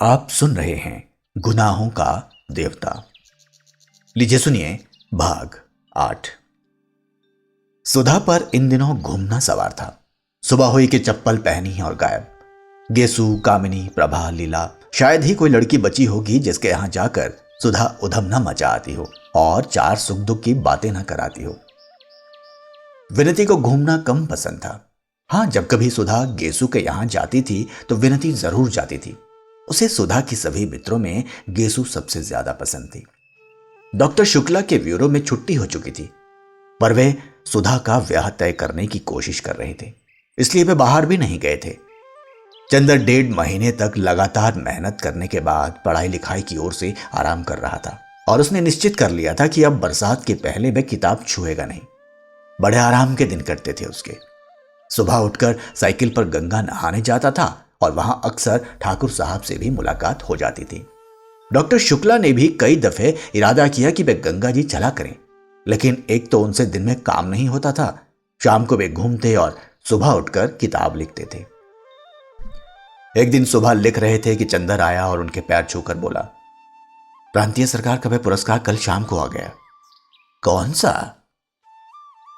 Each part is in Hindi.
आप सुन रहे हैं गुनाहों का देवता। लीजिए सुनिए भाग 8। सुधा पर इन दिनों घूमना सवार था। सुबह हुई कि चप्पल पहनी और गायब। गेसु, कामिनी, प्रभा, लीला, शायद ही कोई लड़की बची होगी जिसके यहां जाकर सुधा उधम न मचा आती हो और चार सुख दुख की बातें न कराती हो। विनती को घूमना कम पसंद था। हाँ, जब कभी सुधा गेसु के यहां जाती थी तो विनती जरूर जाती थी। उसे सुधा की सभी मित्रों में गेसु सबसे ज्यादा पसंद थी। डॉक्टर शुक्ला के ब्यूरो में छुट्टी हो चुकी थी, पर वे सुधा का ब्याह तय करने की कोशिश कर रहे थे, इसलिए वे बाहर भी नहीं गए थे। चंदर 1.5 महीने तक लगातार मेहनत करने के बाद पढ़ाई लिखाई की ओर से आराम कर रहा था और उसने निश्चित कर लिया था कि अब बरसात के पहले वह किताब छुएगा नहीं। बड़े आराम के दिन कटते थे उसके। सुबह उठकर साइकिल पर गंगा नहाने जाता था और वहां अक्सर ठाकुर साहब से भी मुलाकात हो जाती थी। डॉक्टर शुक्ला ने भी कई दफे इरादा किया कि वे गंगा जी चला करें, लेकिन एक तो उनसे दिन में काम नहीं होता था, शाम को वे घूमते और सुबह उठकर किताब लिखते थे। एक दिन सुबह लिख रहे थे कि चंदर आया और उनके पैर छूकर बोला, प्रांतीय सरकार का वह पुरस्कार कल शाम को आ गया। कौन सा?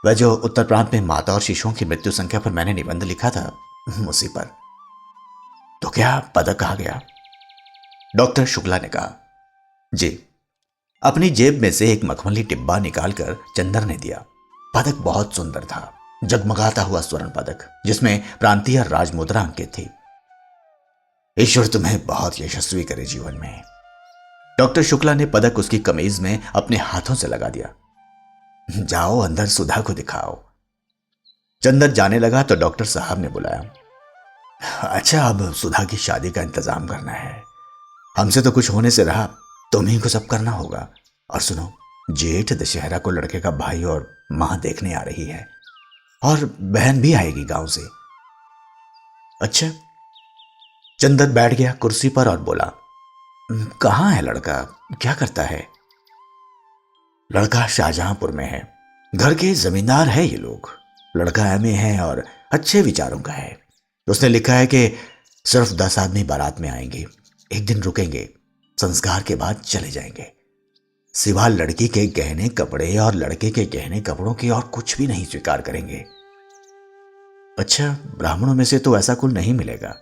वह जो उत्तर प्रांत में माता और शिशुओं की मृत्यु संख्या पर मैंने निबंध लिखा था, उसी पर। तो क्या पदक आ गया? डॉक्टर शुक्ला ने कहा। जी। अपनी जेब में से एक मखमली डिब्बा निकालकर चंदर ने दिया। पदक बहुत सुंदर था, जगमगाता हुआ स्वर्ण पदक जिसमें प्रांतीय राजमुद्रा अंकित थी। ईश्वर तुम्हें बहुत यशस्वी करे जीवन में। डॉक्टर शुक्ला ने पदक उसकी कमीज में अपने हाथों से लगा दिया। जाओ अंदर सुधा को दिखाओ। चंदर जाने लगा तो डॉक्टर साहब ने बुलाया। अच्छा, अब सुधा की शादी का इंतजाम करना है। हमसे तो कुछ होने से रहा, तुम्हीं को सब करना होगा। और सुनो, जेठ दशहरा को लड़के का भाई और मां देखने आ रही है और बहन भी आएगी गांव से। अच्छा। चंदर बैठ गया कुर्सी पर और बोला, कहाँ है लड़का, क्या करता है? लड़का शाहजहांपुर में है, घर के जमींदार है ये लोग। लड़का एमए है और अच्छे विचारों का है। उसने लिखा है कि सिर्फ 10 आदमी बारात में आएंगे, एक दिन रुकेंगे, संस्कार के बाद चले जाएंगे। सिवा लड़की के गहने कपड़े और लड़के के गहने कपड़ों के और कुछ भी नहीं स्वीकार करेंगे। अच्छा, ब्राह्मणों में से तो ऐसा कुल नहीं मिलेगा।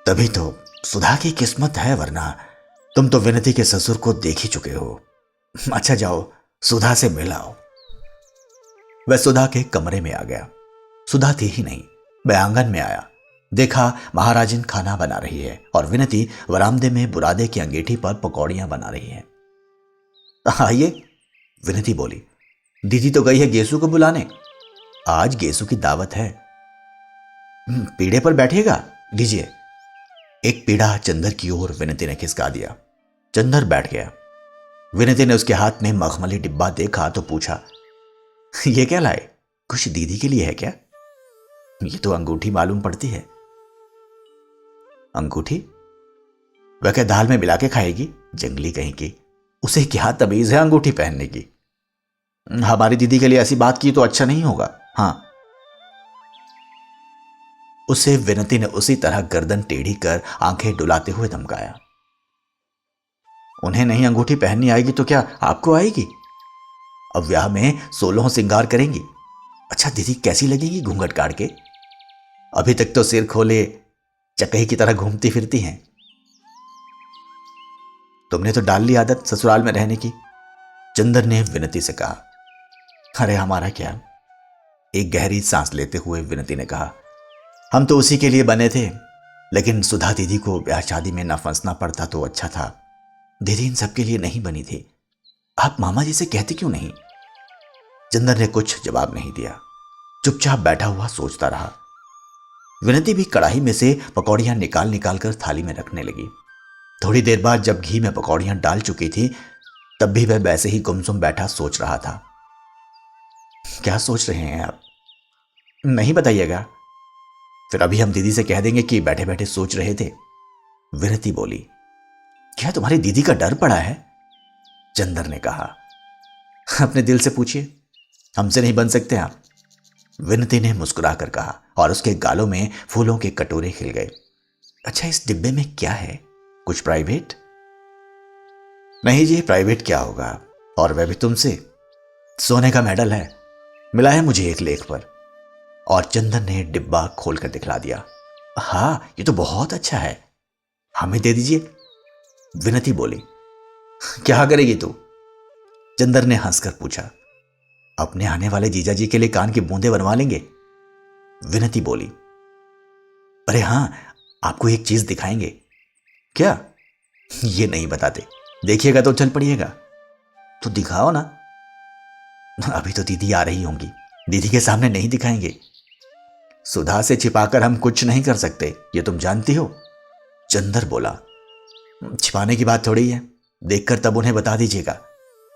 तभी तो सुधा की किस्मत है, वरना तुम तो विनती के ससुर को देख ही चुके हो। अच्छा, जाओ सुधा से मिलाओ। वह सुधा के कमरे में आ गया। सुधा थी ही नहीं। वह आंगन में आया, देखा महाराजिन खाना बना रही है और विनती वरामदे में बुरादे की अंगीठी पर पकौड़ियां बना रही है। आइए, विनती बोली। दीदी तो गई है गेसु को बुलाने, आज गेसु की दावत है। पीढ़े पर बैठेगा, लीजिए। एक पीढ़ा चंदर की ओर विनती ने खिसका दिया। चंदर बैठ गया। विनती ने उसके हाथ में मखमली डिब्बा देखा तो पूछा, ये क्या लाए? कुछ दीदी के लिए है क्या? ये तो अंगूठी मालूम पड़ती है। अंगूठी? वह क्या दाल में मिला के खाएगी? जंगली कहीं की, उसे क्या तमीज है अंगूठी पहनने की? हमारी दीदी के लिए ऐसी बात की तो अच्छा नहीं होगा। हाँ। उसे विनती ने उसी तरह गर्दन टेढ़ी कर आंखें डुलाते हुए धमकाया। उन्हें नहीं अंगूठी पहननी आएगी तो क्या आपको आएगी? अब ब्याह में 16 सिंगार करेंगी। अच्छा, दीदी कैसी लगेगी घूंघट काट के? अभी तक तो सिर खोले चकही की तरह घूमती फिरती हैं। तुमने तो डाल ली आदत ससुराल में रहने की। चंदर ने विनती से कहा। अरे हमारा क्या? एक गहरी सांस लेते हुए विनती ने कहा, हम तो उसी के लिए बने थे, लेकिन सुधा दीदी को ब्याह शादी में ना फंसना पड़ता तो अच्छा था। दीदी इन सबके लिए नहीं बनी थी। आप मामा जी से कहते क्यों नहीं? चंदर ने कुछ जवाब नहीं दिया, चुपचाप बैठा हुआ सोचता रहा। विनती भी कढ़ाई में से पकौड़ियां निकाल निकाल कर थाली में रखने लगी। थोड़ी देर बाद जब घी में पकौड़ियां डाल चुकी थी, तब भी वह वैसे ही गुमसुम बैठा सोच रहा था। क्या सोच रहे हैं आप? नहीं बताइएगा, फिर अभी हम दीदी से कह देंगे कि बैठे बैठे सोच रहे थे। विनती बोली। क्या तुम्हारी दीदी का डर पड़ा है? चंदर ने कहा। अपने दिल से पूछिए, हमसे नहीं बन सकते आप। विनती ने मुस्कुराकर कहा और उसके गालों में फूलों के कटोरे खिल गए। अच्छा, इस डिब्बे में क्या है? कुछ प्राइवेट? नहीं जी, प्राइवेट क्या होगा, और वह भी तुमसे। सोने का मेडल है, मिला है मुझे एक लेख पर। और चंदन ने डिब्बा खोलकर दिखला दिया। हाँ, ये तो बहुत अच्छा है, हमें दे दीजिए, विनती बोली। क्या करेगी तू? चंदर ने हंसकर पूछा। अपने आने वाले जीजाजी के लिए कान की बूंदें बनवा लेंगे, विनती बोली। अरे हां, आपको एक चीज दिखाएंगे। क्या? ये नहीं बताते, देखिएगा तो चल पड़िएगा। तो दिखाओ ना। अभी तो दीदी आ रही होंगी, दीदी के सामने नहीं दिखाएंगे। सुधा से छिपाकर हम कुछ नहीं कर सकते, ये तुम जानती हो, चंदर बोला। छिपाने की बात थोड़ी है, देखकर तब उन्हें बता दीजिएगा।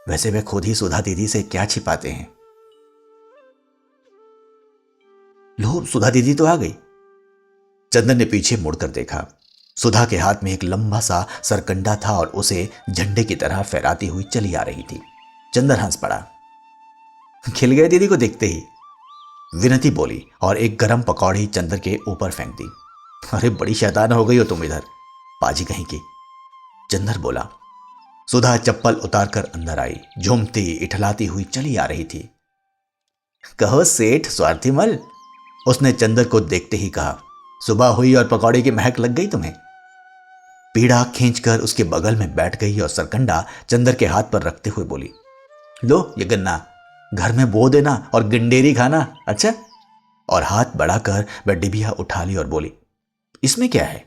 वैसे वे खुद ही सुधा दीदी से क्या छिपाते हैं। लो, सुधा दीदी तो आ गई। चंदन ने पीछे मुड़कर देखा। सुधा के हाथ में एक लंबा सा सरकंडा था और उसे झंडे की तरह फहराती हुई चली आ रही थी। चंदन हंस पड़ा। खिल गए दीदी को देखते ही, विनती बोली और एक गरम पकौड़ी चंदर के ऊपर फेंक दी। अरे बड़ी शैतान हो गई हो तुम इधर, पाजी कहीं की, चंदर बोला। सुधा चप्पल उतारकर अंदर आई, झूमती इठलाती हुई चली आ रही थी। कहो सेठ स्वार्थी मल, उसने चंदर को देखते ही कहा। सुबह हुई और पकौड़े की महक लग गई तुम्हें। पीड़ा खींचकर उसके बगल में बैठ गई और सरकंडा चंदर के हाथ पर रखते हुए बोली, लो ये गन्ना घर में बो देना और गंडेरी खाना, अच्छा। और हाथ बढ़ाकर वह डिबिया उठा ली और बोली, इसमें क्या है,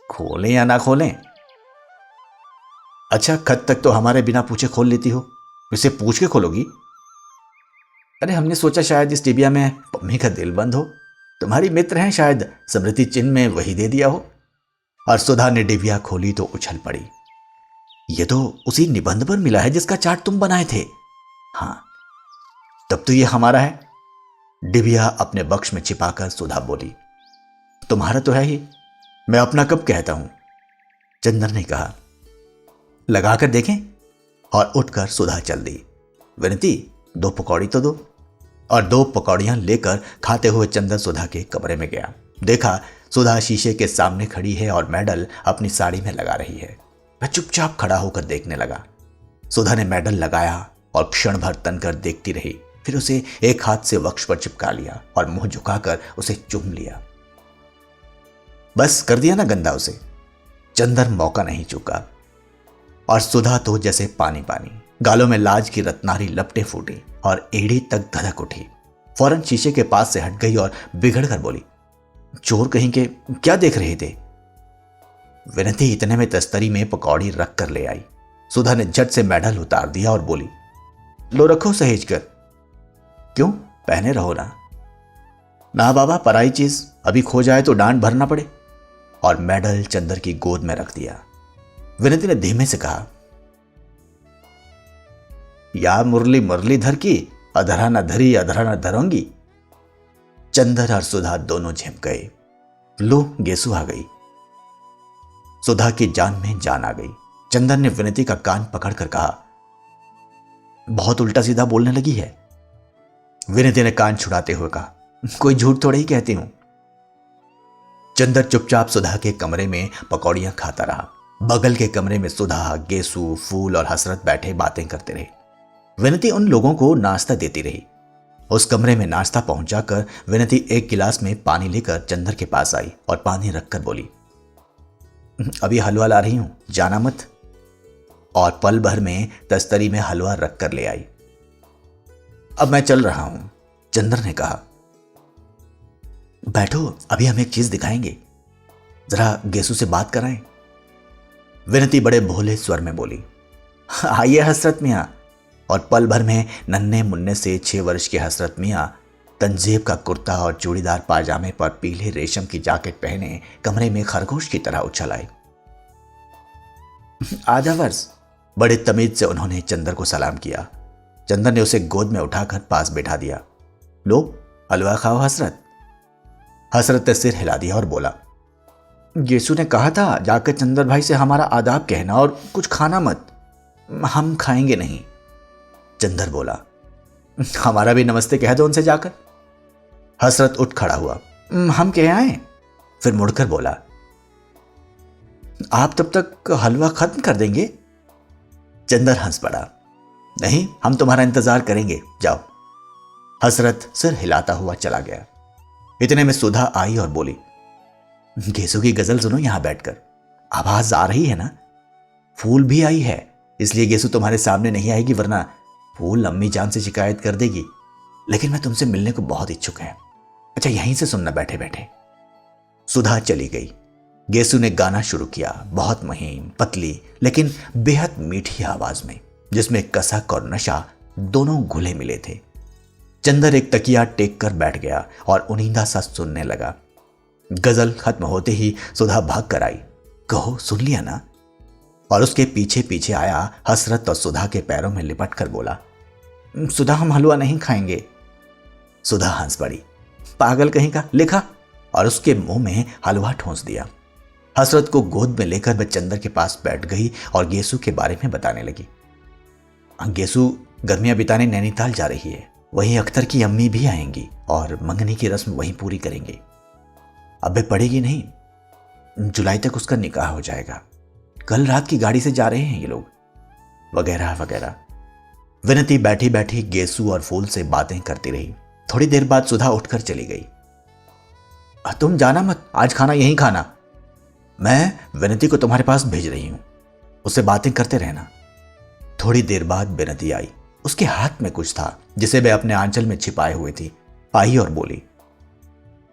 खोलें या ना खोलें? अच्छा, खत तक तो हमारे बिना पूछे खोल लेती हो, इसे पूछ के खोलोगी? अरे हमने सोचा शायद इस डिबिया में पम्मी का दिल बंद हो, तुम्हारी मित्र हैं, शायद स्मृति चिन्ह में वही दे दिया हो। और सुधा ने डिबिया खोली तो उछल पड़ी। ये तो उसी निबंध पर मिला है जिसका चार्ट तुम बनाए थे। हाँ, तब तो ये हमारा है, डिबिया अपने बक्स में छिपाकर सुधा बोली। तुम्हारा तो है ही, मैं अपना कब कहता हूं, चंदन ने कहा। लगाकर देखें? और उठकर सुधा चल दी। विनती, 2 पकौड़ी तो दो। और 2 पकौड़ियां लेकर खाते हुए चंदन सुधा के कमरे में गया। देखा सुधा शीशे के सामने खड़ी है और मेडल अपनी साड़ी में लगा रही है। वह चुपचाप खड़ा होकर देखने लगा। सुधा ने मेडल लगाया और क्षण भर तनकर देखती रही, फिर उसे एक हाथ से वक्ष पर चिपका लिया और मुंह झुकाकर उसे चूम लिया। बस कर दिया ना गंदा उसे। चंदर मौका नहीं चूका और सुधा तो जैसे पानी पानी, गालों में लाज की रत्नारी लपटें फूटी और एड़ी तक धधक उठी। फौरन शीशे के पास से हट गई और बिगड़ कर बोली, चोर कहीं के, क्या देख रहे थे? विनती इतने में तस्तरी में पकौड़ी रख कर ले आई। सुधा ने झट से मेडल उतार दिया और बोली, लो रखो सहेज कर। क्यों, पहने रहो ना। ना बाबा, पराई चीज, अभी खो जाए तो डांट भरना पड़े। और मेडल चंदर की गोद में रख दिया। विनती ने धीमे से कहा, या मुरली मुरलीधर की, अधरा न धरी अधरा न धरोंगी। चंदर और सुधा दोनों झिम गए। लो, गेसु आ गई। सुधा की जान में जान आ गई। चंदर ने विनती का कान पकड़कर कहा, बहुत उल्टा सीधा बोलने लगी है। विनती ने कान छुड़ाते हुए कहा, कोई झूठ थोड़ा ही कहती हूं। चंदर चुपचाप सुधा के कमरे में पकौड़ियां खाता रहा। बगल के कमरे में सुधा, गेसु, फूल और हसरत बैठे बातें करते रहे। विनती उन लोगों को नाश्ता देती रही। उस कमरे में नाश्ता पहुंचाकर विनती एक गिलास में पानी लेकर चंदर के पास आई और पानी रखकर बोली, अभी हलवा ला रही हूं, जाना मत। और पल भर में तस्तरी में हलवा रखकर ले आई। अब मैं चल रहा हूं, चंदर ने कहा। बैठो, अभी हम एक चीज दिखाएंगे, जरा गेसु से बात कराएं। विनती बड़े भोले स्वर में बोली, आइए हसरत मियां। और पल भर में नन्हे मुन्ने से 6 वर्ष के हसरत मियां तंजेब का कुर्ता और चूड़ीदार पायजामे पर पीले रेशम की जैकेट पहने कमरे में खरगोश की तरह उछल आए। आजा वर्ष, बड़े तमीज से उन्होंने चंदर को सलाम किया। चंदर ने उसे गोद में उठाकर पास बैठा दिया। लो, हलवा खाओ हसरत। हसरत ने सिर हिला दिया और बोला, गेसु ने कहा था जाकर चंदर भाई से हमारा आदाब कहना और कुछ खाना मत। हम खाएंगे नहीं। चंदर बोला, हमारा भी नमस्ते कह दो उनसे जाकर। हसरत उठ खड़ा हुआ, हम कह आए। फिर मुड़कर बोला, आप तब तक हलवा खत्म कर देंगे? चंदर हंस पड़ा। नहीं, हम तुम्हारा इंतजार करेंगे, जाओ। हसरत सिर हिलाता हुआ चला गया। इतने में सुधा आई और बोली, गेसु की गजल सुनो यहां बैठकर। आवाज आ रही है ना? फूल भी आई है, इसलिए गेसु तुम्हारे सामने नहीं आएगी, वरना फूल अम्मी जान से शिकायत कर देगी। लेकिन मैं तुमसे मिलने को बहुत इच्छुक है। अच्छा, यहीं से सुनना बैठे बैठे। सुधा चली गई। गेसु ने गाना शुरू किया, बहुत महीन, पतली, लेकिन बेहद मीठी आवाज में, जिसमें कसक और नशा दोनों घुले मिले थे। चंदर एक तकिया टेक कर बैठ गया और उनींदा सा सुनने लगा। गजल खत्म होते ही सुधा भाग कर आई। कहो, सुन लिया ना? और उसके पीछे पीछे आया हसरत और सुधा के पैरों में लिपट कर बोला, सुधा हम हलवा नहीं खाएंगे। सुधा हंस पड़ी। पागल कहीं का, लिखा, और उसके मुंह में हलवा ठोंस दिया। हसरत को गोद में लेकर वह चंदर के पास बैठ गई और गेसु के बारे में बताने लगी। गेसु गर्मियां बिताने नैनीताल जा रही है। वहीं अख्तर की अम्मी भी आएंगी और मंगनी की रस्म वहीं पूरी करेंगे। अब वे पड़ेगी नहीं, जुलाई तक उसका निकाह हो जाएगा। कल रात की गाड़ी से जा रहे हैं ये लोग, वगैरह वगैरह। विनती बैठी बैठी गेसु और फूल से बातें करती रही। थोड़ी देर बाद सुधा उठकर चली गई। तुम जाना मत, आज खाना यहीं खाना। मैं विनती को तुम्हारे पास भेज रही हूं, उससे बातें करते रहना। थोड़ी देर बाद विनती आई। उसके हाथ में कुछ था जिसे वह अपने आंचल में छिपाए हुए थी। आई और बोली,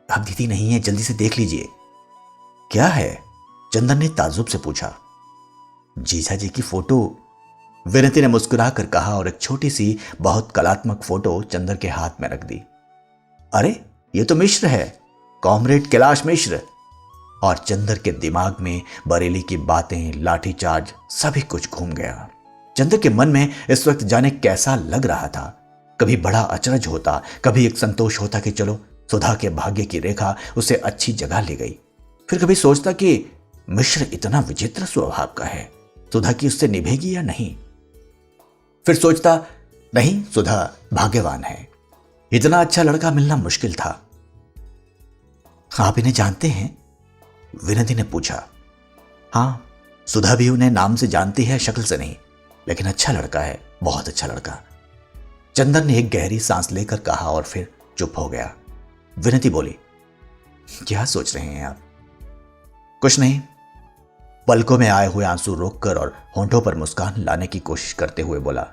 अब दीदी नहीं है, जल्दी से देख लीजिए। क्या है? चंदन ने ताज्जुब से पूछा। जीजा जी की फोटो, विनती ने मुस्कुरा कर कहा और एक छोटी सी बहुत कलात्मक फोटो चंदर के हाथ में रख दी। अरे, ये तो मिश्र है, कॉमरेड कैलाश मिश्र। और चंदर के दिमाग में बरेली की बातें, लाठीचार्ज, सभी कुछ घूम गया। चंदर के मन में इस वक्त जाने कैसा लग रहा था। कभी बड़ा अचरज होता, कभी एक संतोष होता कि चलो सुधा के भाग्य की रेखा उसे अच्छी जगह ले गई। फिर कभी सोचता कि मिश्र इतना विचित्र स्वभाव का है, सुधा की उससे निभेगी या नहीं। फिर सोचता, नहीं, सुधा भाग्यवान है, इतना अच्छा लड़का मिलना मुश्किल था। आप इन्हें जानते हैं? विनती ने पूछा। हाँ, सुधा भी उन्हें नाम से जानती है, शक्ल से नहीं, लेकिन अच्छा लड़का है, बहुत अच्छा लड़का। चंदन ने एक गहरी सांस लेकर कहा और फिर चुप हो गया। विनती बोली, क्या सोच रहे हैं आप? कुछ नहीं। पलकों में आए हुए आंसू रोककर और होंठों पर मुस्कान लाने की कोशिश करते हुए बोला,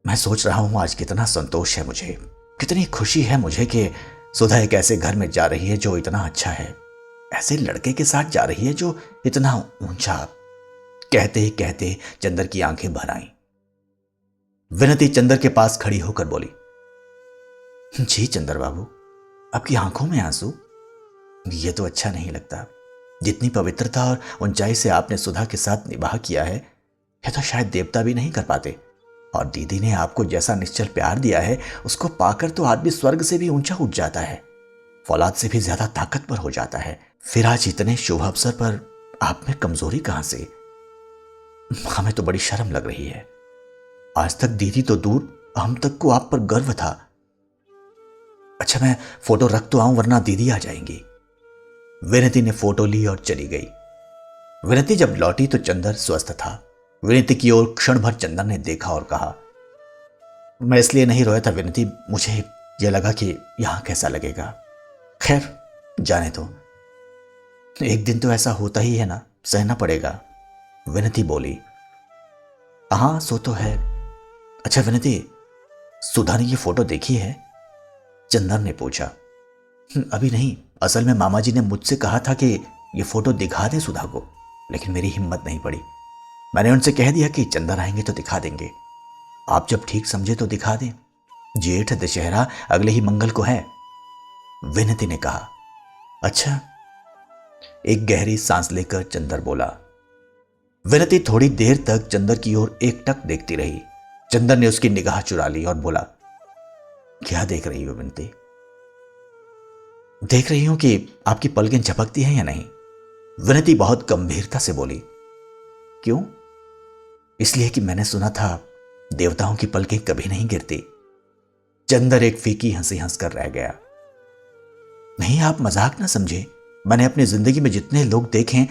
मैं सोच रहा हूं आज कितना संतोष है मुझे, कितनी खुशी है मुझे कि सुधा एक ऐसे घर में जा रही है जो इतना अच्छा है, ऐसे लड़के के साथ जा रही है जो इतना ऊंचा। कहते ही कहते चंदर की आंखें भर आईं। विनती चंदर के पास खड़ी होकर बोली, जी चंदर बाबू, आपकी आंखों में आंसू, ये तो अच्छा नहीं लगता। जितनी पवित्रता और ऊंचाई से आपने सुधा के साथ निभाह किया है, यह तो शायद देवता भी नहीं कर पाते। और दीदी ने आपको जैसा निश्चल प्यार दिया है, उसको पाकर तो आदमी स्वर्ग से भी ऊंचा उठ जाता है, फौलाद से भी ज्यादा ताकतवर हो जाता है। फिर आज इतने शुभ अवसर पर आप में कमजोरी कहां से? हमें तो बड़ी शर्म लग रही है। आज तक दीदी तो दूर, हम तक को आप पर गर्व था। अच्छा, मैं फोटो रख तो आऊं, वरना दीदी आ जाएंगी। विनती ने फोटो ली और चली गई। विनती जब लौटी तो चंदर स्वस्थ था। विनती की ओर क्षण भर चंदर ने देखा और कहा, मैं इसलिए नहीं रोया था विनती, मुझे यह लगा कि यहां कैसा लगेगा। खैर, जाने दो, एक दिन तो ऐसा होता ही है ना, सहना पड़ेगा। विनती बोली, हाँ सो तो है। अच्छा विनती, सुधा ने ये फोटो देखी है? चंदर ने पूछा। अभी नहीं, असल में मामा जी ने मुझसे कहा था कि ये फोटो दिखा दे सुधा को, लेकिन मेरी हिम्मत नहीं पड़ी। मैंने उनसे कह दिया कि चंदर आएंगे तो दिखा देंगे, आप जब ठीक समझे तो दिखा दें। जेठ दशहरा अगले ही मंगल को है। विनती ने कहा, अच्छा। एक गहरी सांस लेकर चंदर बोला। विनती थोड़ी देर तक चंदर की ओर एकटक देखती रही। चंदर ने उसकी निगाह चुरा ली और बोला, क्या देख रही हो विनती? देख रही हूं कि आपकी पलकें झपकती हैं या नहीं। विनती बहुत गंभीरता से बोली। क्यों? इसलिए कि मैंने सुना था देवताओं की पलकें कभी नहीं गिरती। चंदर एक फीकी हंसी हंसकर रह गया। नहीं, आप मजाक ना समझे। मैंने अपनी जिंदगी में जितने लोग देखे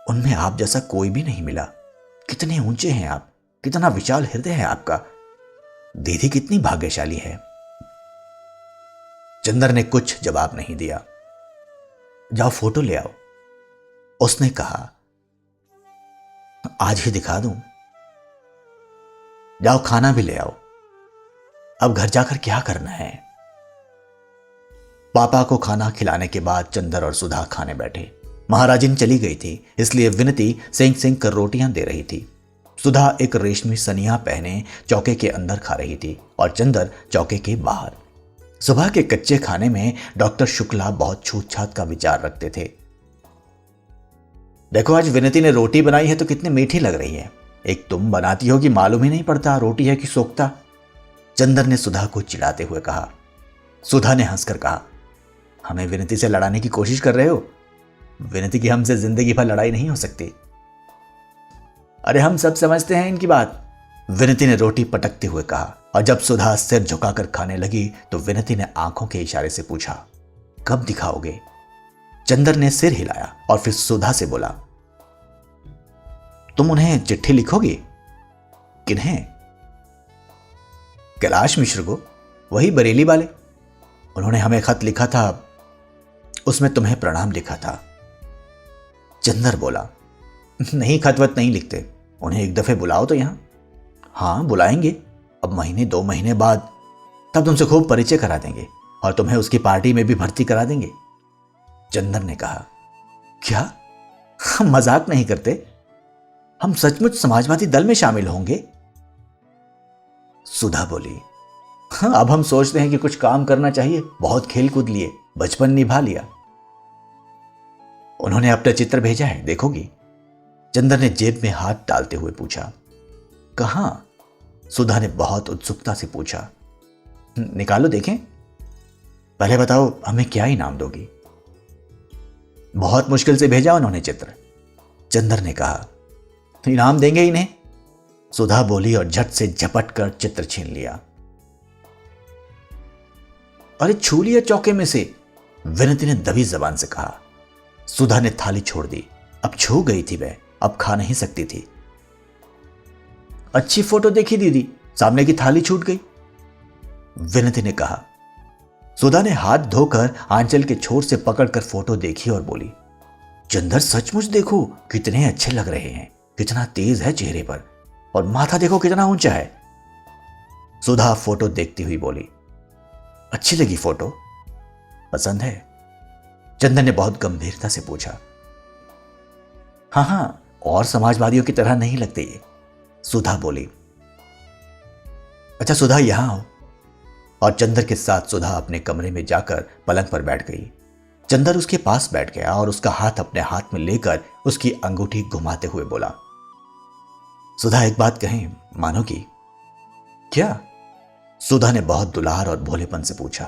उनमें आप जैसा कोई भी नहीं मिला। कितने ऊंचे हैं आप, कितना विशाल हृदय है आपका। दीदी कितनी भाग्यशाली है। चंदर ने कुछ जवाब नहीं दिया। जाओ फोटो ले आओ, उसने कहा। आज ही दिखा दूं? जाओ खाना भी ले आओ, अब घर जाकर क्या करना है? पापा को खाना खिलाने के बाद चंदर और सुधा खाने बैठे। महाराजिन चली गई थी, इसलिए विनती सेंक सेंक कर रोटियां दे रही थी। सुधा एक रेशमी सनिया पहने चौके के अंदर खा रही थी और चंदर चौके के बाहर। सुबह के कच्चे खाने में डॉक्टर शुक्ला बहुत छूत छात का विचार रखते थे। देखो, आज विनती ने रोटी बनाई है तो कितनी मीठी लग रही है। एक तुम बनाती हो कि मालूम ही नहीं पड़ता रोटी है कि सोख्ता। चंदर ने सुधा को चिढ़ाते हुए कहा। सुधा ने हंसकर कहा, हमें विनती से लड़ाने की कोशिश कर रहे हो? विनती की हमसे जिंदगी भर लड़ाई नहीं हो सकती। अरे हम सब समझते हैं इनकी बात, विनती ने रोटी पटकते हुए कहा। और जब सुधा सिर झुकाकर खाने लगी तो विनती ने आंखों के इशारे से पूछा, कब दिखाओगे? चंदर ने सिर हिलाया और फिर सुधा से बोला, तुम उन्हें चिट्ठी लिखोगी? किन्हें? कैलाश मिश्र को, वही बरेली वाले। उन्होंने हमें खत लिखा था, उसमें तुम्हें प्रणाम लिखा था। चंदर बोला, नहीं, खतवत नहीं लिखते, उन्हें एक दफे बुलाओ तो यहां। हाँ बुलाएंगे, अब महीने 2 महीने बाद, तब तुमसे खूब परिचय करा देंगे और तुम्हें उसकी पार्टी में भी भर्ती करा देंगे। चंदर ने कहा, क्या? हम मजाक नहीं करते, हम सचमुच समाजवादी दल में शामिल होंगे। सुधा बोली, हाँ अब हम सोचते हैं कि कुछ काम करना चाहिए, बहुत खेल कूद लिए, बचपन निभा लिया। उन्होंने अपना चित्र भेजा है, देखोगी? चंदर ने जेब में हाथ डालते हुए पूछा। कहां? सुधा ने बहुत उत्सुकता से पूछा। निकालो देखें। पहले बताओ हमें क्या इनाम दोगी? बहुत मुश्किल से भेजा उन्होंने चित्र, चंदर ने कहा। इनाम देंगे इन्हें, सुधा बोली और झट से झपट कर चित्र छीन लिया। अरे छू लिया चौके में से, विनती ने दबी जबान से कहा। सुधा ने थाली छोड़ दी, अब छू गई थी वह, अब खा नहीं सकती थी। अच्छी फोटो देखी दीदी, सामने की थाली छूट गई, विनती ने कहा। सुधा ने हाथ धोकर आंचल के छोर से पकड़कर फोटो देखी और बोली, चंदर सचमुच देखो कितने अच्छे लग रहे हैं, कितना तेज है चेहरे पर, और माथा देखो कितना ऊंचा है। सुधा फोटो देखती हुई बोली, अच्छी लगी फोटो? पसंद है? चंदर ने बहुत गंभीरता से पूछा। हाँ हाँ, और समाजवादियों की तरह नहीं लगते ये, सुधा बोली। अच्छा सुधा यहां आओ। और चंदर के साथ सुधा अपने कमरे में जाकर पलंग पर बैठ गई। चंदर उसके पास बैठ गया और उसका हाथ अपने हाथ में लेकर उसकी अंगूठी घुमाते हुए बोला, सुधा एक बात कहें, मानोगी? क्या? सुधा ने बहुत दुलार और भोलेपन से पूछा।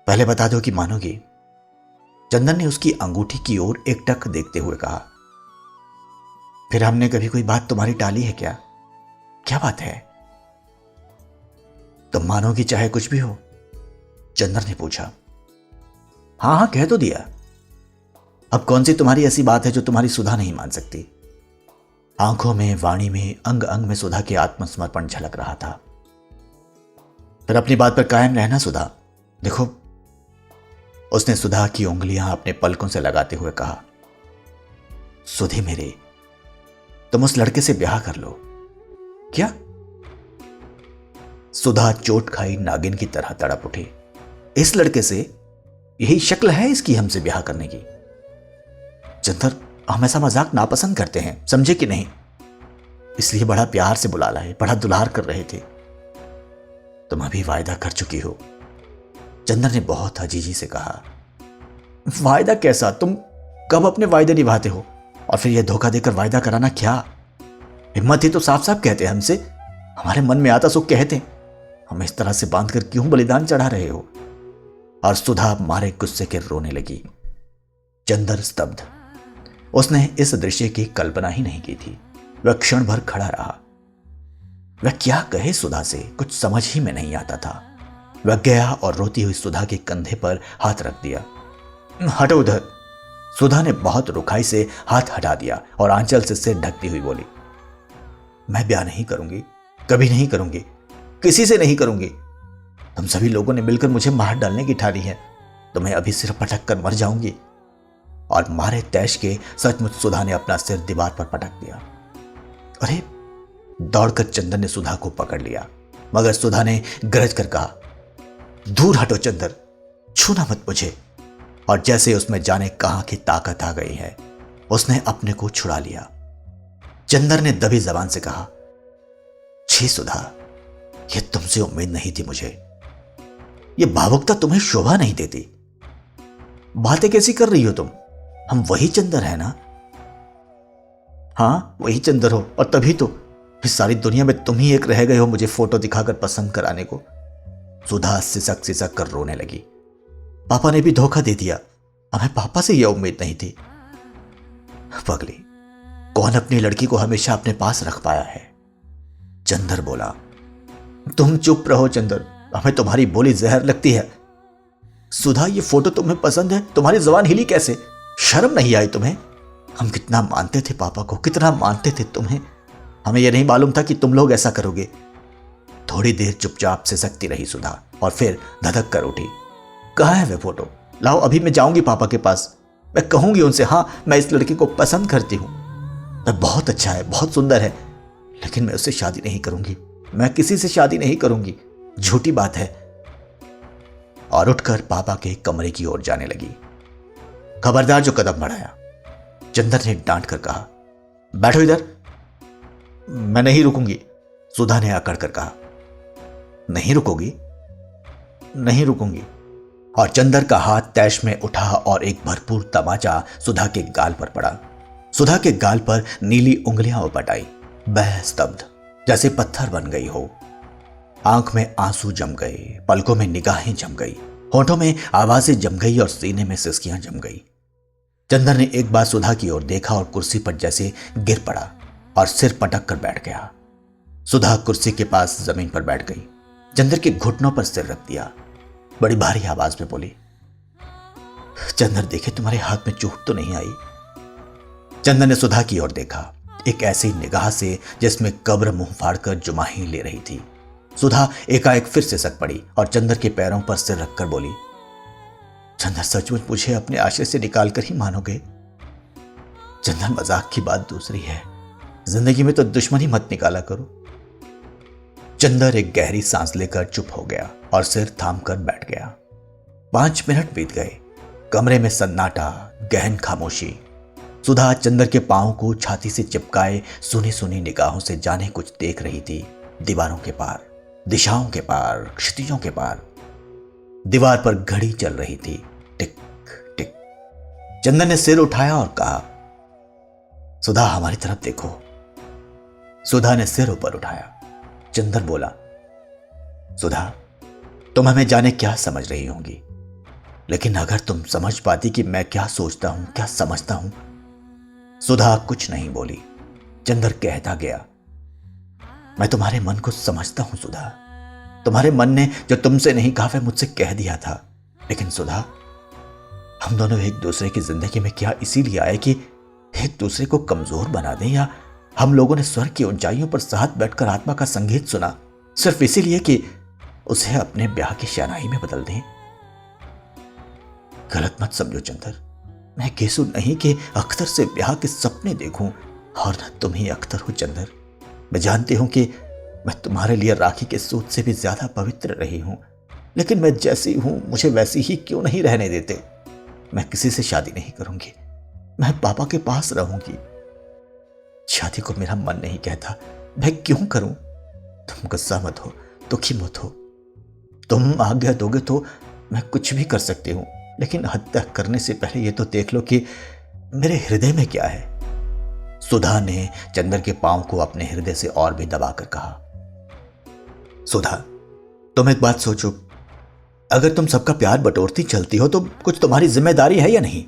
पहले बता दो कि मानोगी। चंदन ने उसकी अंगूठी की ओर एकटक देखते हुए कहा। फिर हमने कभी कोई बात तुम्हारी टाली है क्या? क्या बात है? तुम मानोगी चाहे कुछ भी हो? चंदर ने पूछा। हाँ हाँ कह तो दिया। अब कौन सी तुम्हारी ऐसी बात है जो तुम्हारी सुधा नहीं मान सकती? आंखों में, वाणी में, अंग अंग में सुधा के आत्मसमर्पण झलक रहा था। फिर अपनी बात पर कायम रहना सुधा। देखो, उसने सुधा की उंगलियां अपने पलकों से लगाते हुए कहा। सुधे मेरे, तुम उस लड़के से ब्याह कर लो। क्या? सुधा चोट खाई नागिन की तरह तड़प उठी। इस लड़के से? यही शक्ल है इसकी हमसे ब्याह करने की? चंदर, हम ऐसा मजाक नापसंद करते हैं, समझे कि नहीं? इसलिए बड़ा प्यार से बुला लाए, बड़ा दुलार कर रहे थे। तुम अभी वायदा कर चुकी हो, चंदर ने बहुत अजीजी से कहा। वायदा कैसा? तुम कब अपने वायदे निभाते हो? और फिर यह धोखा देकर वायदा कराना क्या? हिम्मत ही तो साफ साफ कहते हमसे, हमारे मन में आता सो कहते। हम इस तरह से बांधकर क्यों बलिदान चढ़ा रहे हो? और सुधा मारे गुस्से के रोने लगी। चंदर स्तब्ध। उसने इस दृश्य की कल्पना ही नहीं की थी। वह क्षण भर खड़ा रहा। वह क्या कहे सुधा से, कुछ समझ ही में नहीं आता था। वह गया और रोती हुई सुधा के कंधे पर हाथ रख दिया। हटो उधर। सुधा ने बहुत रुखाई से हाथ हटा दिया और आंचल से सिर ढकती हुई बोली, मैं ब्याह नहीं करूंगी, कभी नहीं करूंगी, किसी से नहीं करूंगी। तुम सभी लोगों ने मिलकर मुझे मार डालने की ठानी है, तो मैं अभी सिर पटक कर मर जाऊंगी। और मारे तैश के सचमुच सुधा ने अपना सिर दीवार पर पटक दिया। अरे, दौड़कर चंदर ने सुधा को पकड़ लिया, मगर सुधा ने गरज कर कहा, दूर हटो चंदर, छूना मत मुझे। और जैसे उसमें जाने कहां की ताकत आ गई है, उसने अपने को छुड़ा लिया। चंदर ने दबी जबान से कहा, छी सुधा, यह तुमसे उम्मीद नहीं थी मुझे। यह भावुकता तुम्हें शोभा नहीं देती। बातें कैसी कर रही हो तुम? हम वही चंदर है ना? हाँ, वही चंदर हो, और तभी तो इस सारी दुनिया में तुम ही एक रह गए हो मुझे फोटो दिखाकर पसंद कराने को। सुधा सिसक सिसक कर रोने लगी। पापा ने भी धोखा दे दिया, हमें पापा से यह उम्मीद नहीं थी। पगली, कौन अपनी लड़की को हमेशा अपने पास रख पाया है? चंदर बोला। तुम चुप रहो चंदर, हमें तुम्हारी बोली जहर लगती है। सुधा, ये फोटो तुम्हें पसंद है? तुम्हारी जबान हिली कैसे? शर्म नहीं आई तुम्हें? हम कितना मानते थे पापा को, कितना मानते थे तुम्हें। हमें यह नहीं मालूम था कि तुम लोग ऐसा करोगे। थोड़ी देर चुपचाप सिसकती रही सुधा और फिर धधक कर उठी। कहाँ है वे फोटो? लाओ, अभी मैं जाऊंगी पापा के पास। मैं कहूंगी उनसे, हाँ, मैं इस लड़की को पसंद करती हूं, मैं बहुत अच्छा है, बहुत सुंदर है, लेकिन मैं उससे शादी नहीं करूंगी। मैं किसी से शादी नहीं करूंगी, झूठी बात है। और उठकर पापा के कमरे की ओर जाने लगी। खबरदार जो कदम बढ़ाया, चंदर ने डांट कर कहा। बैठो इधर। मैं नहीं रुकूंगी, सुधा ने अकड़ कर कहा। नहीं रुकोगी? नहीं रुकूंगी। और चंदर का हाथ तैश में उठा और एक भरपूर तमाचा सुधा के गाल पर पड़ा। सुधा के गाल पर नीली उंगलियां उपट आई। वह स्तब्ध, जैसे पत्थर बन गई हो। आंख में आंसू जम गए, पलकों में निगाहें जम गई, होठों में आवाजें जम गई और सीने में सिसकियां जम गई। चंदर ने एक बार सुधा की ओर देखा और कुर्सी पर जैसे गिर पड़ा और सिर पटक कर बैठ गया। सुधा कुर्सी के पास जमीन पर बैठ गई, चंदर के घुटनों पर सिर रख दिया। बड़ी भारी आवाज में बोली, चंदर देखे तुम्हारे हाथ में चोट तो नहीं आई? चंदर ने सुधा की ओर देखा, एक ऐसी निगाह से जिसमें कब्र मुंह फाड़कर जुमाही ले रही थी। सुधा एकाएक फिर से सक पड़ी और चंदर के पैरों पर सिर रखकर बोली, चंदर सचमुच मुझे अपने आश्रय से निकाल कर ही मानोगे? चंदर, मजाक की बात दूसरी है, जिंदगी में तो दुश्मनी मत निकाला करो। चंदर एक गहरी सांस लेकर चुप हो गया और सिर थाम कर बैठ गया। 5 मिनट बीत गए। कमरे में सन्नाटा, गहन खामोशी। सुधा चंदर के पांव को छाती से चिपकाए सुनी सुनी निगाहों से जाने कुछ देख रही थी। दीवारों के पार, दिशाओं के पार, क्षितिजों के पार। दीवार पर घड़ी चल रही थी, टिक टिक। चंदर ने सिर उठाया और कहा, सुधा हमारी तरफ देखो। सुधा ने सिर ऊपर उठाया। चंदर बोला, सुधा, तुम हमें जाने क्या समझ रही होंगी, लेकिन अगर तुम समझ पाती कि मैं क्या सोचता हूं, क्या समझता हूं। सुधा कुछ नहीं बोली। चंदर कहता गया, मैं तुम्हारे मन को समझता हूं सुधा। तुम्हारे मन ने जो तुमसे नहीं कहा वह मुझसे कह दिया था। लेकिन सुधा, हम दोनों एक दूसरे की जिंदगी में क्या इसीलिए आए कि एक दूसरे को कमजोर बना दें, या हम लोगों ने स्वर्ग की ऊंचाइयों पर साथ बैठकर आत्मा का संगीत सुना सिर्फ इसीलिए कि उसे अपने ब्याह की शहनाई में बदल दें? गलत मत समझो चंदर, मैं केसु नहीं कि अख्तर से ब्याह के सपने देखूं, और न तुम ही अख्तर हो चंदर। मैं जानती हूं कि मैं तुम्हारे लिए राखी के सूत से भी ज्यादा पवित्र रही हूं, लेकिन मैं जैसी हूं मुझे वैसी ही क्यों नहीं रहने देते? मैं किसी से शादी नहीं करूंगी, मैं पापा के पास रहूंगी। शादी को मेरा मन नहीं कहता, मैं क्यों करूं? तुम गुस्सा मत हो, दुखी मत हो। तुम आज्ञा दोगे तो मैं कुछ भी कर सकती हूं, लेकिन हत्या करने से पहले ये तो देख लो कि मेरे हृदय में क्या है। सुधा ने चंदर के पांव को अपने हृदय से और भी दबाकर कहा, सुधा, तुम एक बात सोचो, अगर तुम सबका प्यार बटोरती चलती हो तो कुछ तुम्हारी जिम्मेदारी है या नहीं?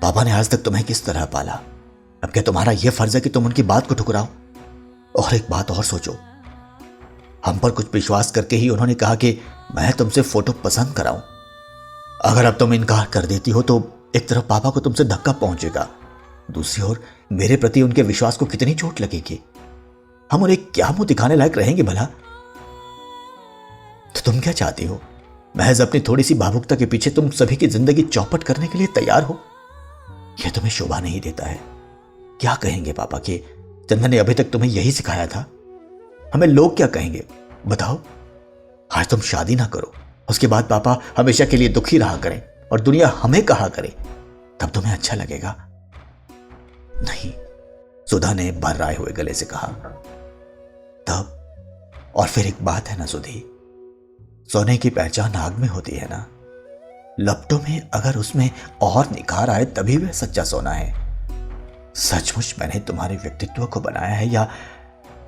पापा ने आज तक तुम्हें किस तरह पाला, अब क्या तुम्हारा यह फर्ज है कि तुम उनकी बात को ठुकराओ? और एक बात और सोचो, हम पर कुछ विश्वास करके ही उन्होंने कहा कि मैं तुमसे फोटो पसंद कराऊं। अगर अब तुम इनकार कर देती हो तो एक तरफ पापा को तुमसे धक्का पहुंचेगा, दूसरी ओर मेरे प्रति उनके विश्वास को कितनी चोट लगेगी। हम उन्हें क्या मुंह दिखाने लायक रहेंगे भला? तो तुम क्या चाहती हो? महज अपनी थोड़ी सी भावुकता के पीछे तुम सभी की जिंदगी चौपट करने के लिए तैयार हो? यह तुम्हें शोभा नहीं देता है। क्या कहेंगे पापा कि चंदन ने अभी तक तुम्हें यही सिखाया था? हमें लोग क्या कहेंगे बताओ? आज तुम शादी ना करो, उसके बाद पापा हमेशा के लिए दुखी रहा करें और दुनिया हमें कहा करे, तब तुम्हें अच्छा लगेगा। नहीं, सुधा ने भर्राए हुए गले से कहा। तब और फिर एक बात है ना सुधी, सोने की पहचान आग में होती है ना। लपटों में अगर उसमें और निखार आए तभी वह सच्चा सोना है। सचमुच मैंने तुम्हारे व्यक्तित्व को बनाया है या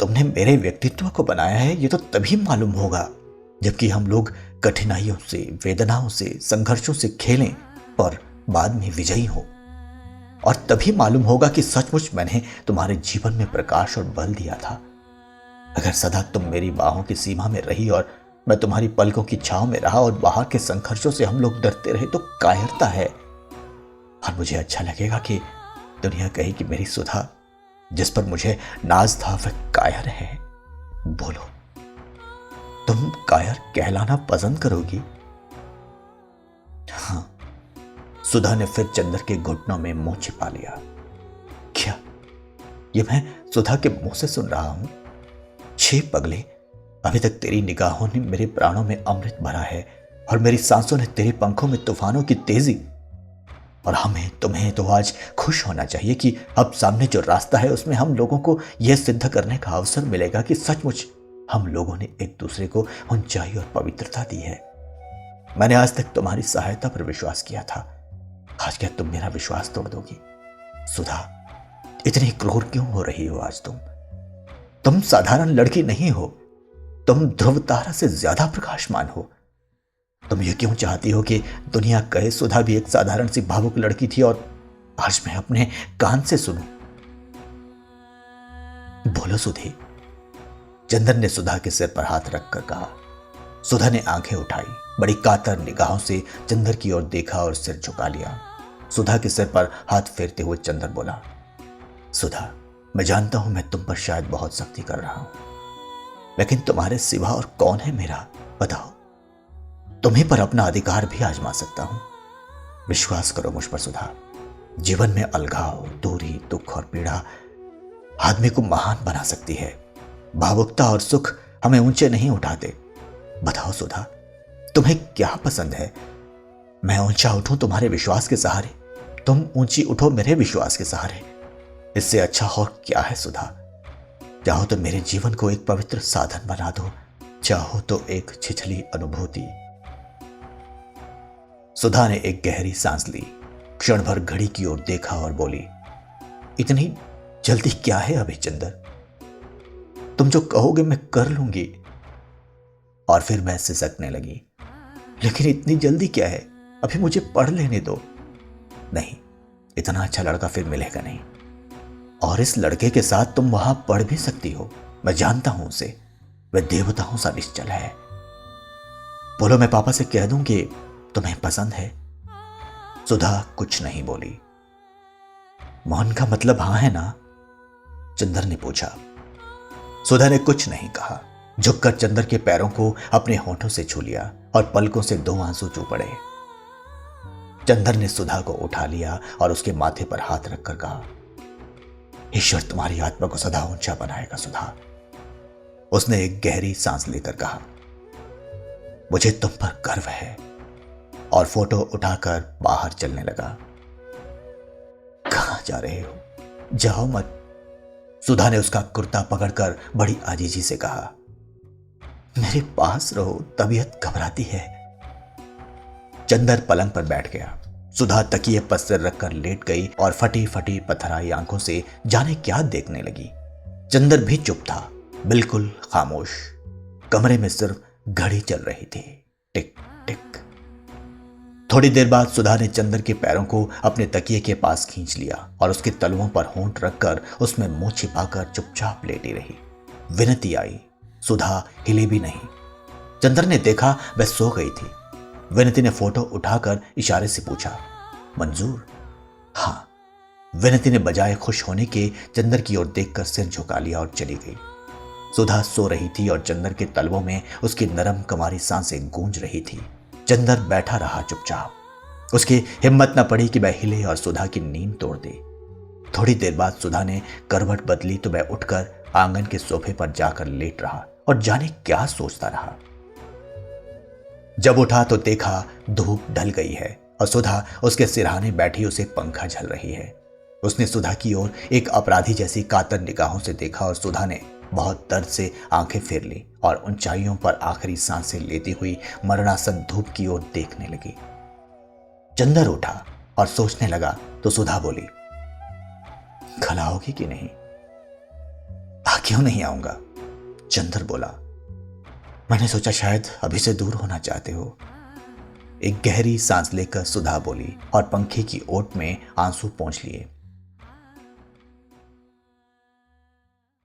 तुमने मेरे व्यक्तित्व को बनाया है, ये तो तभी मालूम होगा जबकि हम लोग कठिनाइयों से, वेदनाओं से, संघर्षों से खेलें और बाद में विजयी हो। और तभी मालूम होगा कि सचमुच मैंने तुम्हारे जीवन में प्रकाश और बल दिया था। अगर सदा तुम मेरी बाहों की सीमा में रही और मैं तुम्हारी पलकों की छांव में रहा और बाहर के संघर्षों से हम लोग डरते रहे तो कायरता है। और मुझे अच्छा लगेगा कि दुनिया कहे कि मेरी सुधा, जिस पर मुझे नाज था, वह कायर है। बोलो, तुम कायर कहलाना पसंद करोगी? हाँ। सुधा ने फिर चंदर के घुटनों में मुंह छिपा लिया। क्या ये मैं सुधा के मुंह से सुन रहा हूं? छह पगले, अभी तक तेरी निगाहों ने मेरे प्राणों में अमृत भरा है और मेरी सांसों ने तेरे पंखों में तूफानों की तेजी। और हमें, तुम्हें तो आज खुश होना चाहिए कि अब सामने जो रास्ता है उसमें हम लोगों को यह सिद्ध करने का अवसर मिलेगा कि सचमुच हम लोगों ने एक दूसरे को ऊंचाई और पवित्रता दी है। मैंने आज तक तुम्हारी सहायता पर विश्वास किया था, आज क्या तुम मेरा विश्वास तोड़ दोगी? सुधा, इतनी क्रूर क्यों हो रही हो आज तुम साधारण लड़की नहीं हो, तुम ध्रुव तारा से ज्यादा प्रकाशमान हो। तुम ये क्यों चाहती हो कि दुनिया कहे सुधा भी एक साधारण सी भावुक लड़की थी और आज मैं अपने कान से सुनूं? बोलो सुधी, चंदन ने सुधा के सिर पर हाथ रखकर कहा। सुधा ने आंखें उठाई, बड़ी कातर निगाहों से चंदर की ओर देखा और सिर झुका लिया। सुधा के सिर पर हाथ फेरते हुए चंदर बोला, सुधा, मैं जानता हूं मैं तुम पर शायद बहुत सख्ती कर रहा हूं, लेकिन तुम्हारे सिवा और कौन है मेरा? बताओ, तुम्हीं पर अपना अधिकार भी आजमा सकता हूं। विश्वास करो मुझ पर सुधा, जीवन में अलगाव, दूरी, दुख और पीड़ा आदमी को महान बना सकती है। भावुकता और सुख हमें ऊंचे नहीं उठाते। बताओ सुधा, तुम्हें क्या पसंद है? मैं ऊंचा उठूं तुम्हारे विश्वास के सहारे, तुम ऊंची उठो मेरे विश्वास के सहारे। इससे अच्छा और क्या है सुधा? चाहो तो मेरे जीवन को एक पवित्र साधन बना दो, चाहो तो एक छिछली अनुभूति। सुधा ने एक गहरी सांस ली, क्षण भर घड़ी की ओर देखा और बोली, इतनी जल्दी क्या है अभी चंदर? तुम जो कहोगे मैं कर लूंगी। और फिर मैं सिसकने लगी, लेकिन इतनी जल्दी क्या है? अभी मुझे पढ़ लेने दो। नहीं, इतना अच्छा लड़का फिर मिलेगा नहीं, और इस लड़के के साथ तुम वहां पढ़ भी सकती हो। मैं जानता हूं उसे, वह देवताओं सा निश्चल है। बोलो, मैं पापा से कह दूं कि तुम्हें पसंद है? सुधा कुछ नहीं बोली। मौन का मतलब हां है ना? चंदर ने पूछा। सुधा ने कुछ नहीं कहा, झुककर चंदर के पैरों को अपने होठों से छू लिया और पलकों से दो आंसू चू पड़े। चंदर ने सुधा को उठा लिया और उसके माथे पर हाथ रखकर कहा, ईश्वर तुम्हारी आत्मा को सदा ऊंचा बनाएगा सुधा। उसने एक गहरी सांस लेकर कहा, मुझे तुम पर गर्व है, और फोटो उठाकर बाहर चलने लगा। कहां जा रहे हो? जाओ मत। सुधा ने उसका कुर्ता पकड़कर बड़ी आजीजी से कहा, मेरे पास रहो, तबीयत घबराती है। चंदर पलंग पर बैठ गया। सुधा तकिए पर सिर रखकर लेट गई और फटी फटी पथराई आंखों से जाने क्या देखने लगी। चंदर भी चुप था, बिल्कुल खामोश। कमरे में सिर्फ घड़ी चल रही थी, टिक टिक। थोड़ी देर बाद सुधा ने चंदर के पैरों को अपने तकिए के पास खींच लिया और उसके तलवों पर होंठ रखकर उसमें मुंह छिपाकर चुपचाप लेटी रही। विनती आई, सुधा हिले भी नहीं। चंदर ने देखा वह सो गई थी। विनती ने फोटो उठाकर इशारे से पूछा, मंजूर? हाँ। विनती ने बजाय खुश होने के चंदर की ओर देखकर सिर झुका लिया और चली गई। सुधा सो रही थी और चंदर के तलवों में उसकी नरम कमारी सांसें गूंज रही थी। चंदर बैठा रहा चुपचाप। उसकी हिम्मत न पड़ी कि वह हिले और सुधा की नींद तोड़ दे। थोड़ी देर बाद सुधा ने करवट बदली तो वह उठकर आंगन के सोफे पर जाकर लेट रहा और जाने क्या सोचता रहा। जब उठा तो देखा धूप ढल गई है और सुधा उसके सिरहाने बैठी उसे पंखा झल रही है। उसने सुधा की ओर एक अपराधी जैसी कातर निगाहों से देखा और सुधा ने बहुत दर्द से आंखें फेर ली और ऊंचाइयों पर आखिरी सांसें लेती हुई मरणासन धूप की ओर देखने लगी। चंदर उठा और सोचने लगा तो सुधा बोली, कल आओगी कि नहीं? क्यों नहीं आऊंगा? चंदर बोला, मैंने सोचा शायद अभी से दूर होना चाहते हो। एक गहरी सांस लेकर सुधा बोली और पंखे की ओट में आंसू पोंछ लिए।